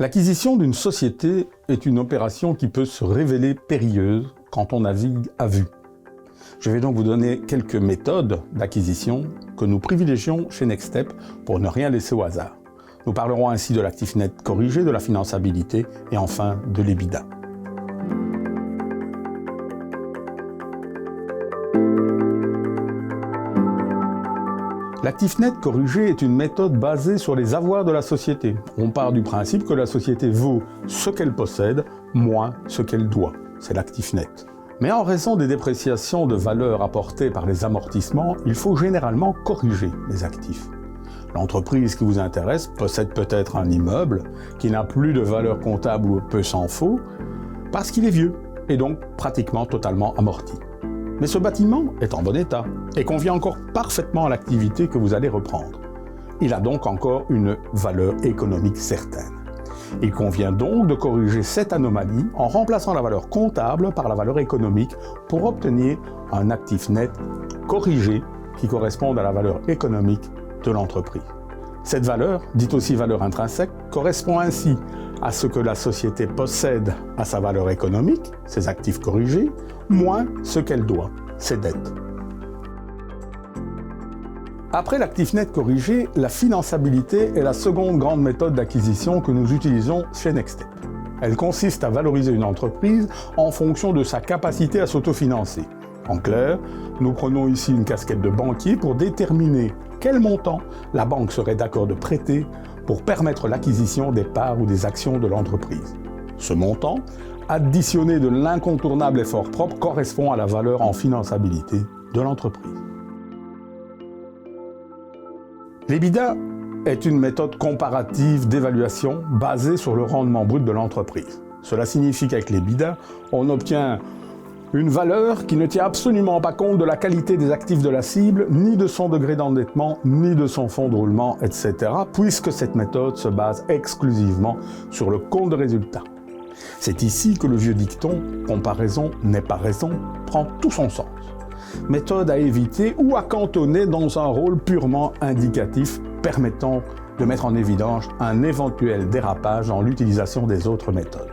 L'acquisition d'une société est une opération qui peut se révéler périlleuse quand on navigue à vue. Je vais donc vous donner quelques méthodes d'acquisition que nous privilégions chez Nextstep pour ne rien laisser au hasard. Nous parlerons ainsi de l'actif net corrigé, de la finançabilité et enfin de l'EBITDA. L'actif net corrigé est une méthode basée sur les avoirs de la société. On part du principe que la société vaut ce qu'elle possède, moins ce qu'elle doit. C'est l'actif net. Mais en raison des dépréciations de valeur apportées par les amortissements, il faut généralement corriger les actifs. L'entreprise qui vous intéresse possède peut-être un immeuble qui n'a plus de valeur comptable ou peu s'en faut, parce qu'il est vieux et donc pratiquement totalement amorti. Mais ce bâtiment est en bon état et convient encore parfaitement à l'activité que vous allez reprendre. Il a donc encore une valeur économique certaine. Il convient donc de corriger cette anomalie en remplaçant la valeur comptable par la valeur économique pour obtenir un actif net corrigé qui corresponde à la valeur économique de l'entreprise. Cette valeur, dite aussi valeur intrinsèque, correspond ainsi à ce que la société possède à sa valeur économique, ses actifs corrigés, moins ce qu'elle doit, ses dettes. Après l'actif net corrigé, la finançabilité est la seconde grande méthode d'acquisition que nous utilisons chez Nextstep. Elle consiste à valoriser une entreprise en fonction de sa capacité à s'autofinancer. En clair, nous prenons ici une casquette de banquier pour déterminer quel montant la banque serait d'accord de prêter pour permettre l'acquisition des parts ou des actions de l'entreprise. Ce montant, additionné de l'incontournable effort propre, correspond à la valeur en finançabilité de l'entreprise. L'EBITDA est une méthode comparative d'évaluation basée sur le rendement brut de l'entreprise. Cela signifie qu'avec l'EBITDA, on obtient une valeur qui ne tient absolument pas compte de la qualité des actifs de la cible, ni de son degré d'endettement, ni de son fonds de roulement, etc., puisque cette méthode se base exclusivement sur le compte de résultat. C'est ici que le vieux dicton « comparaison n'est pas raison » prend tout son sens. Méthode à éviter ou à cantonner dans un rôle purement indicatif permettant de mettre en évidence un éventuel dérapage dans l'utilisation des autres méthodes.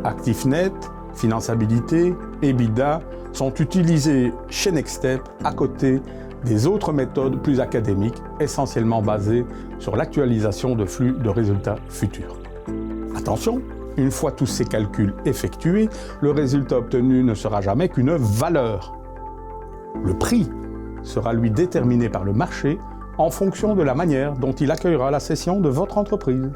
Actif net, finançabilité, EBITDA sont utilisés chez Nextstep à côté des autres méthodes plus académiques, essentiellement basées sur l'actualisation de flux de résultats futurs. Attention, une fois tous ces calculs effectués, le résultat obtenu ne sera jamais qu'une valeur. Le prix sera lui déterminé par le marché en fonction de la manière dont il accueillera la cession de votre entreprise.